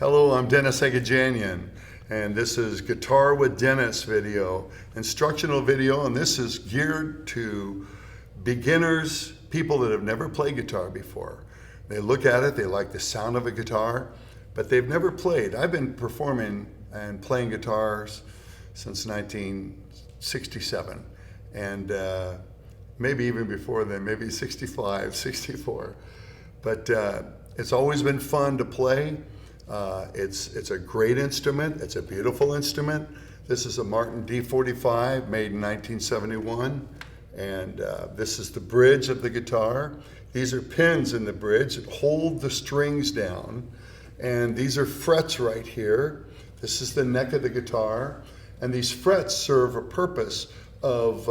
Hello, I'm Dennis Agajanian, and this is Guitar with Dennis video, instructional video, and this is geared to beginners, people that have never played guitar before. They look at it, they like the sound of a guitar, but they've never played. I've been performing and playing guitars since 1967, and maybe even before then, maybe 65, 64. But it's always been fun to play. It's a great instrument. It's a beautiful instrument. This is a Martin D45 made in 1971, and this is the bridge of the guitar. These are pins in the bridge that hold the strings down, and these are frets right here. This is the neck of the guitar, and these frets serve a purpose of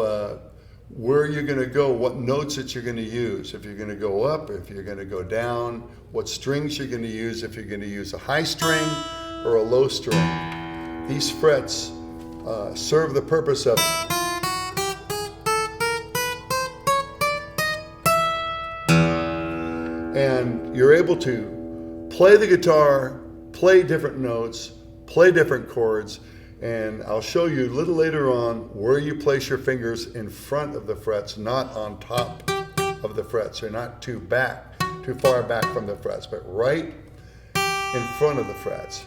where you're going to go, what notes that you're going to use, if you're going to go up, if you're going to go down, what strings you're going to use, if you're going to use a high string or a low string. These frets serve the purpose of and you're able to play the guitar, play different notes, play different chords, and I'll show you a little later on where you place your fingers in front of the frets, not on top of the frets, or not too far back from the frets, but right in front of the frets.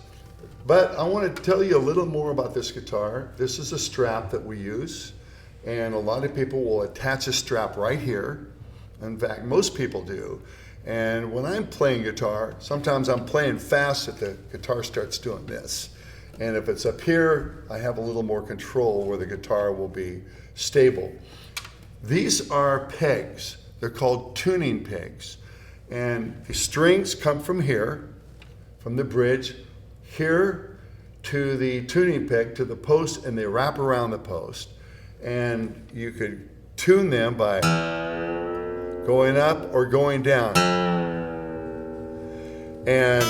But I want to tell you a little more about this guitar. This is a strap that we use, and a lot of people will attach a strap right here. In fact, most people do. And when I'm playing guitar, sometimes I'm playing fast that the guitar starts doing this. And if it's up here, I have a little more control where the guitar will be stable. These are pegs. They're called tuning pegs. And the strings come from here, from the bridge, here to the tuning peg, to the post, and they wrap around the post. And you could tune them by going up or going down. And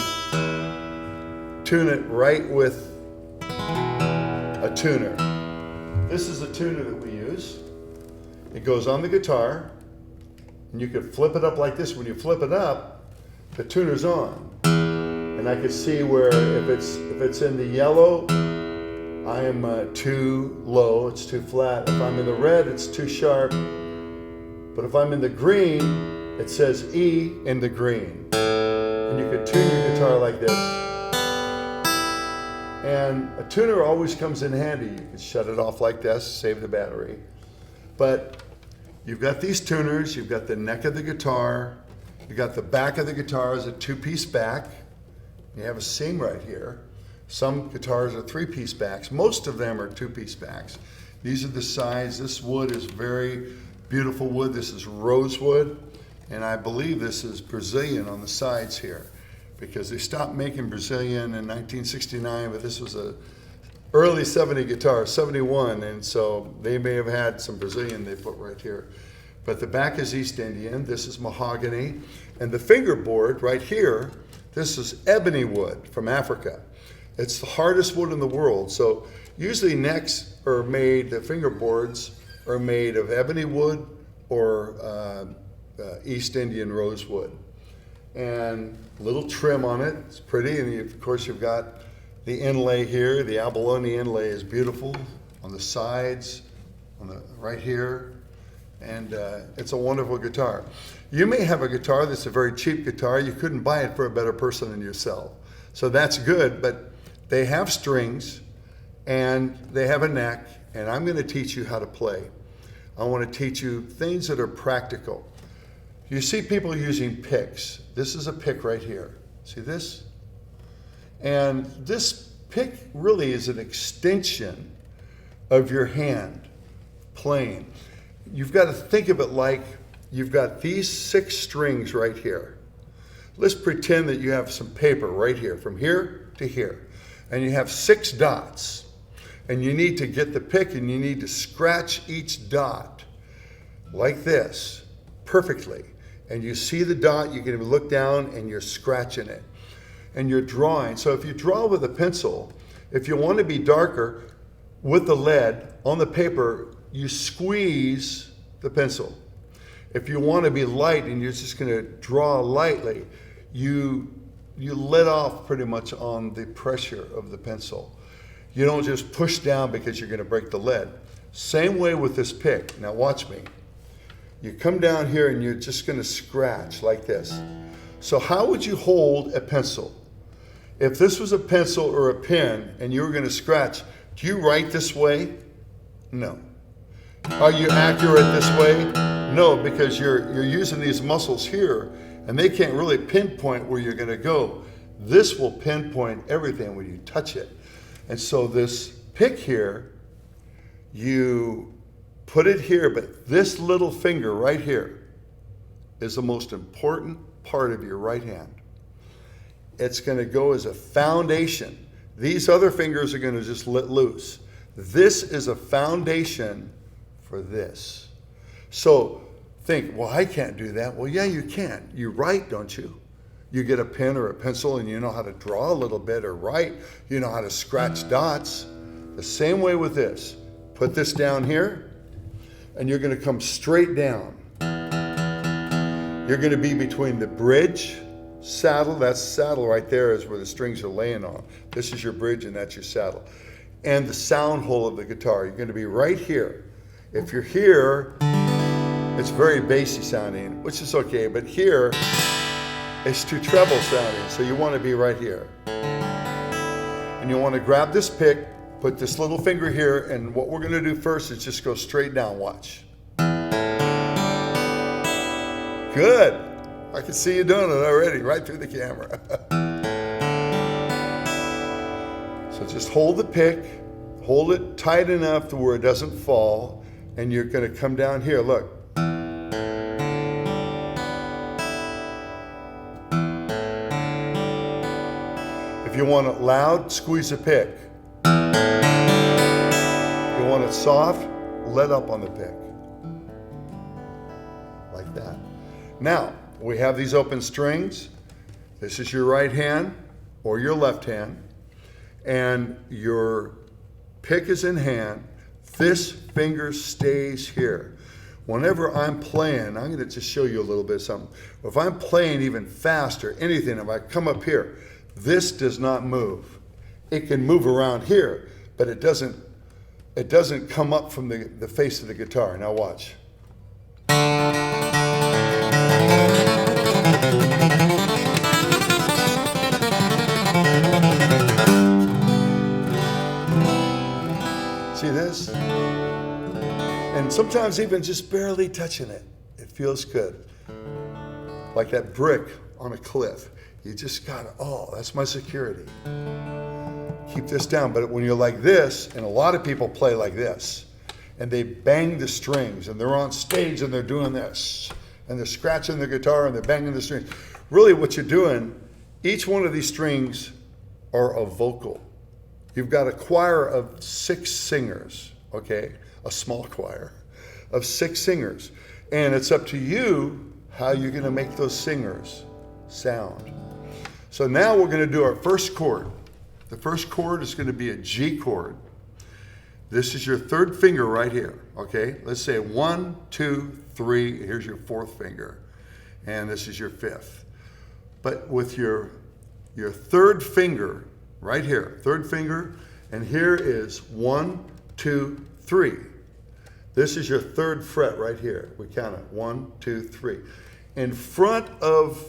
tune it right with a tuner. This is a tuner that we use. It goes on the guitar, and you can flip it up like this. When you flip it up, the tuner's on. And I can see where if it's in the yellow, I am too low, it's too flat. If I'm in the red, it's too sharp. But if I'm in the green, it says E in the green. And you can tune your guitar like this. And a tuner always comes in handy. You can shut it off like this, save the battery. But you've got these tuners, you've got the neck of the guitar, you've got the back of the guitar is a two-piece back. You have a seam right here. Some guitars are three-piece backs. Most of them are two-piece backs. These are the sides. This wood is very beautiful wood. This is rosewood, and I believe this is Brazilian on the sides here, because they stopped making Brazilian in 1969, but this was a early 70 guitar, 71, and so they may have had some Brazilian they put right here. But the back is East Indian, this is mahogany, and the fingerboard right here, this is ebony wood from Africa. It's the hardest wood in the world, so usually necks are made, the fingerboards are made of ebony wood or East Indian rosewood. And a little trim on it, it's pretty, and of course you've got the inlay here. The abalone inlay is beautiful on the sides, on the right here, and it's a wonderful guitar. You may have a guitar that's a very cheap guitar. You couldn't buy it for a better person than yourself. So that's good, but they have strings and they have a neck, and I'm going to teach you how to play. I want to teach you things that are practical. You see people using picks. This is a pick right here. See this? And this pick really is an extension of your hand playing. You've got to think of it like you've got these 6 strings right here. Let's pretend that you have some paper right here, from here to here, and you have 6 dots. And you need to get the pick and you need to scratch each dot like this perfectly. And you see the dot, you can look down and you're scratching it. And you're drawing. So if you draw with a pencil, if you want to be darker with the lead on the paper, you squeeze the pencil. If you want to be light and you're just going to draw lightly, you you let off pretty much on the pressure of the pencil. You don't just push down because you're going to break the lead. Same way with this pick. Now watch me. You come down here and you're just going to scratch like this. So how would you hold a pencil? If this was a pencil or a pen and you were going to scratch, do you write this way? No. Are you accurate this way? No, because you're using these muscles here and they can't really pinpoint where you're going to go. This will pinpoint everything when you touch it. And so this pick here, you put it here, but this little finger right here is the most important part of your right hand. It's going to go as a foundation. These other fingers are going to just let loose. This is a foundation for this. So think, well, I can't do that. Well, yeah, you can. You write, don't you? You get a pen or a pencil and you know how to draw a little bit or write. You know how to scratch dots. The same way with this. Put this down here and you're going to come straight down. You're going to be between the bridge, saddle. That's saddle right there is where the strings are laying on. This is your bridge and that's your saddle. And the sound hole of the guitar. You're going to be right here. If you're here, it's very bassy sounding, which is okay. But here, it's too treble sounding, so you want to be right here. And you want to grab this pick, put this little finger here, and what we're going to do first is just go straight down. Watch. Good. I can see you doing it already, right through the camera. So just hold the pick, hold it tight enough to where it doesn't fall, and you're going to come down here. Look. If you want it loud, squeeze the pick. If you want it soft, let up on the pick. Like that. Now, we have these open strings. This is your right hand or your left hand. And your pick is in hand. This finger stays here. Whenever I'm playing, I'm going to just show you a little bit of something. If I'm playing even faster, anything, if I come up here, this does not move. It can move around here, but it doesn't come up from the face of the guitar. Now watch. See this? And sometimes even just barely touching it, it feels good. Like that brick on a cliff. You just gotta, oh, that's my security. Keep this down. But when you're like this, and a lot of people play like this, and they bang the strings, and they're on stage and they're doing this, and they're scratching the guitar and they're banging the strings. Really what you're doing, each one of these strings are a vocal. You've got a choir of 6 singers, okay? A small choir of 6 singers. And it's up to you how you're gonna make those singers sound. So now we're going to do our first chord. The first chord is going to be a G chord. This is your 3rd finger right here, okay? Let's say 1, 2, 3. Here's your 4th finger. And this is your 5th. But with your 3rd finger right here, 3rd finger, and here is 1, 2, 3. This is your 3rd fret right here. We count it. 1, 2, 3. In front of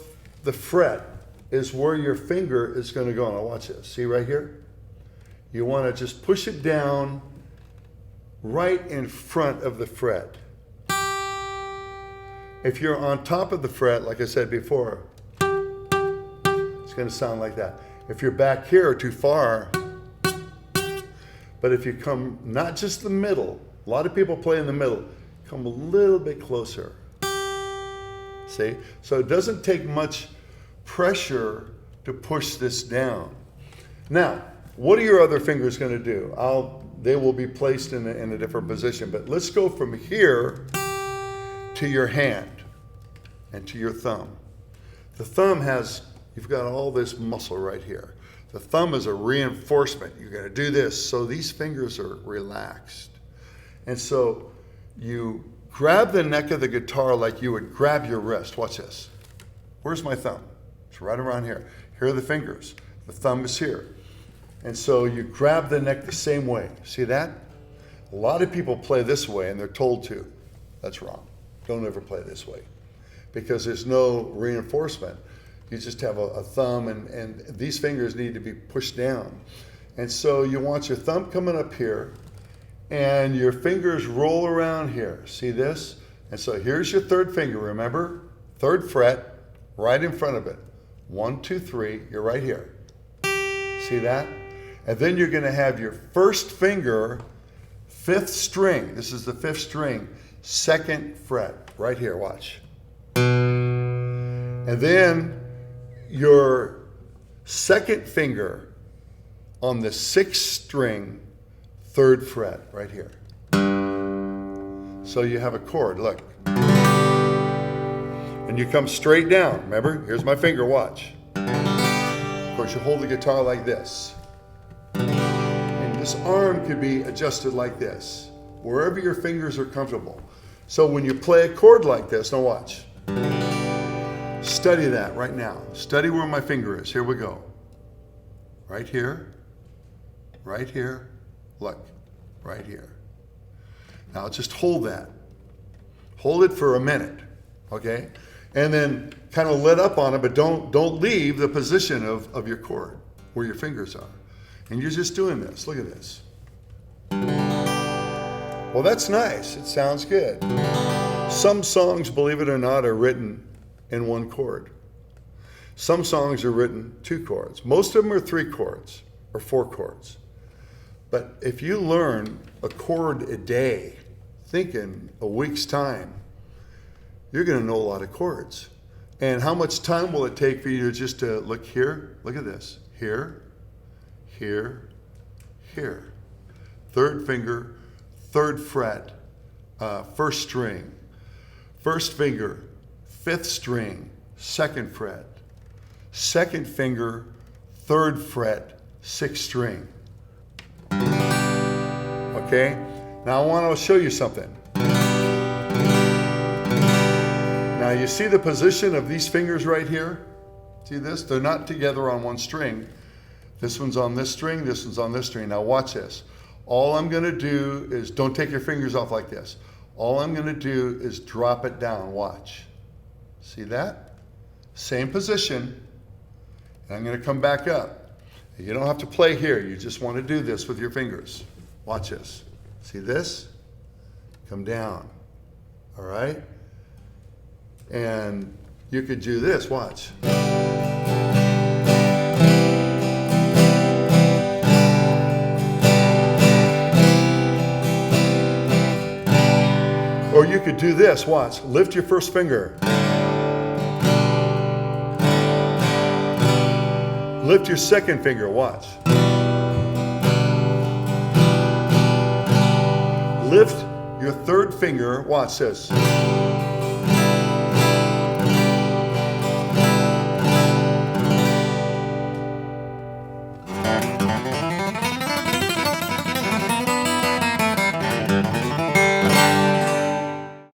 the fret is where your finger is going to go. Now watch this. See right here? You want to just push it down right in front of the fret. If you're on top of the fret, like I said before, it's going to sound like that. If you're back here or too far, but if you come not just the middle, a lot of people play in the middle, come a little bit closer. See? So it doesn't take much pressure to push this down. Now, what are your other fingers going to do? They will be placed in a different position, but let's go from here to your hand and to your thumb. The thumb you've got all this muscle right here. The thumb is a reinforcement. You're going to do this, so these fingers are relaxed. And so you grab the neck of the guitar like you would grab your wrist. Watch this. Where's my thumb? It's right around here. Here are the fingers. The thumb is here. And so you grab the neck the same way. See that? A lot of people play this way and they're told to. That's wrong. Don't ever play this way because there's no reinforcement. You just have a thumb and these fingers need to be pushed down. And so you want your thumb coming up here and your fingers roll around here. See this? And so here's your third finger, remember? Third fret, right in front of it. 1, 2, 3, you're right here. See that? And then you're going to have your first finger, 5th string. This is the 5th string, 2nd fret, right here, watch. And then your 2nd finger on the 6th string, 3rd fret, right here. So you have a chord, look. And you come straight down, remember? Here's my finger, watch. Of course, you hold the guitar like this. And this arm could be adjusted like this, wherever your fingers are comfortable. So when you play a chord like this, now watch. Study that right now. Study where my finger is. Here we go. Right here. Right here. Look. Right here. Now just hold that. Hold it for a minute. Okay? And then kind of let up on it, but don't leave the position of your chord, where your fingers are. And you're just doing this. Look at this. Well, that's nice. It sounds good. Some songs, believe it or not, are written in 1 chord. Some songs are written 2 chords. Most of them are 3 chords or 4 chords. But if you learn a chord a day, think in a week's time, you're going to know a lot of chords. And how much time will it take for you just to look here? Look at this. Here, here, here. 3rd finger, 3rd fret, 1st string. 1st finger, 5th string, 2nd fret. 2nd finger, 3rd fret, 6th string. Okay? Now I want to show you something. Now you see the position of these fingers right here? See this? They're not together on 1 string. This one's on this string, this one's on this string. Now watch this. All I'm going to do is, don't take your fingers off like this. All I'm going to do is drop it down. Watch. See that? Same position. And I'm going to come back up. You don't have to play here. You just want to do this with your fingers. Watch this. See this? Come down. All right? And you could do this. Watch. Or you could do this. Watch. Lift your first finger. Lift your 2nd finger. Watch. Lift your 3rd finger. Watch this.